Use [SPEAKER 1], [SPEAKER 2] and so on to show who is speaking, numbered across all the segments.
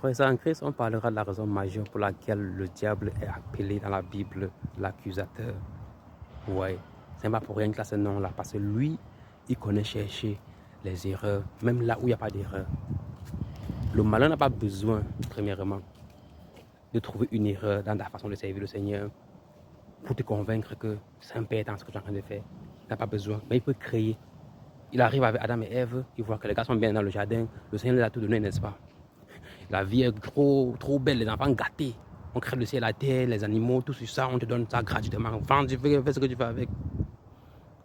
[SPEAKER 1] frères et en Christ, on parlera de la raison majeure pour laquelle le diable est appelé dans la Bible l'accusateur. Ouais, c'est pas pour rien que là ce nom-là, parce que lui, il connaît chercher les erreurs, même là où il n'y a pas d'erreur. Le malin n'a pas besoin, premièrement, de trouver une erreur dans ta façon de servir le Seigneur pour te convaincre que c'est important ce que tu es en train de faire. Il n'a pas besoin, mais il peut créer. Il arrive avec Adam et Ève, il voit que les gars sont bien dans le jardin, le Seigneur les a tout donné, n'est-ce pas? La vie est trop belle, les enfants gâtés. On crée le ciel, la terre, les animaux, tout sur ça, on te donne ça gratuitement. Vends, tu fais ce que tu veux avec.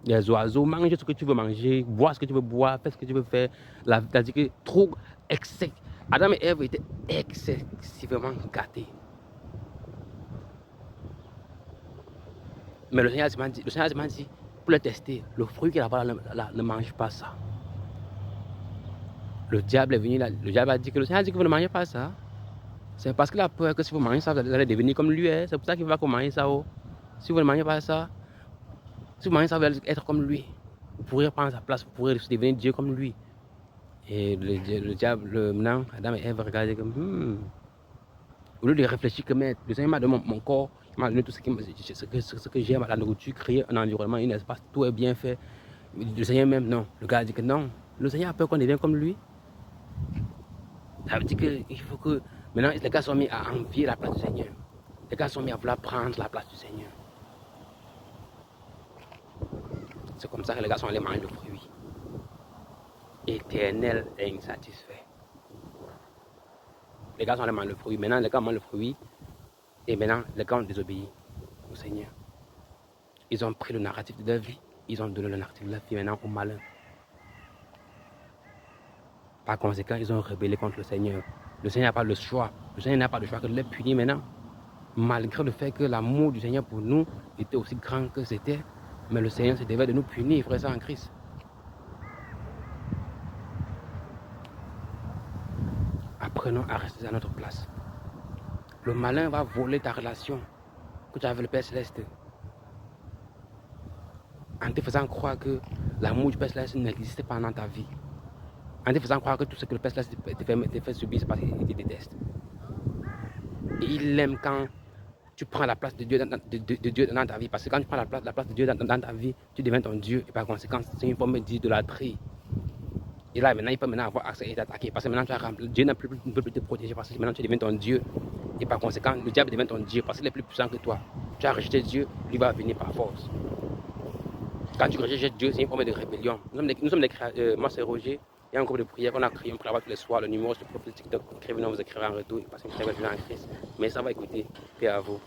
[SPEAKER 1] Les oiseaux, mange ce que tu veux manger, bois ce que tu veux boire, fais ce que tu veux faire. C'est-à-dire que trop excès. Adam et Ève étaient excessivement gâtés. Mais le Seigneur m'a dit, pour les tester, le fruit qu'il a là, ne mange pas ça. Le diable est venu là, le diable a dit que le Seigneur a dit que vous ne mangez pas ça. C'est parce qu'il a peur que si vous mangez ça, vous allez devenir comme lui. Hein. C'est pour ça qu'il va manger ça. Oh. Si vous ne mangez pas ça, si vous mangez ça, vous allez être comme lui. Vous pourrez prendre sa place, vous pourrez devenir Dieu comme lui. Et le diable, maintenant, Adam et Ève regardaient comme, au lieu de réfléchir que le Seigneur m'a donné mon corps, il m'a donné tout ce que j'aime, la nourriture, créer un environnement, un espace, tout est bien fait. Le Seigneur même, non. Le gars a dit que non. Le Seigneur a peur qu'on devienne comme lui. Ça veut dire qu'il faut que... Maintenant, les gars sont mis à envier la place du Seigneur. Les gars sont mis à vouloir prendre la place du Seigneur. C'est comme ça que les gars sont allés manger le fruit. Éternel et insatisfait. Les gars sont allés manger le fruit. Maintenant, les gars mangent le fruit. Et maintenant, les gars ont désobéi au Seigneur. Ils ont pris le narratif de leur vie. Ils ont donné le narratif de leur vie maintenant au malin. Par conséquent, ils ont rebellé contre le Seigneur. Le Seigneur n'a pas le choix. Le Seigneur n'a pas le choix que de les punir maintenant. Malgré le fait que l'amour du Seigneur pour nous était aussi grand que c'était, mais le Seigneur se devait de nous punir, frères en Christ. Apprenons à rester à notre place. Le malin va voler ta relation que tu as avec le Père Céleste en te faisant croire que l'amour du Père Céleste n'existe pas dans ta vie. En te faisant croire que tout ce que le Père Céleste te fait subir, c'est parce qu'il te déteste. Et il aime quand tu prends la place de Dieu dans ta vie. Parce que quand tu prends la place de Dieu dans ta vie, tu deviens ton Dieu. Et par conséquent, c'est une forme d'idolâtrie. Et là, maintenant, il peut avoir accès et t'attaquer. Parce que maintenant, Dieu ne peut plus te protéger. Parce que maintenant, tu deviens ton Dieu. Et par conséquent, le diable devient ton Dieu. Parce qu'il est plus puissant que toi. Tu as rejeté Dieu, lui va venir par force. Quand tu rejettes Dieu, c'est une forme de rébellion. Nous sommes des créateurs. Moi, c'est Roger. Il y a un groupe de prière qu'on a créé. On prie tous les soirs. Le numéro, c'est le profil TikTok. Écrivez-nous, vous écrivez en retour. Passez une très belle journée en Christ. Mais ça va écouter. Paix à vous.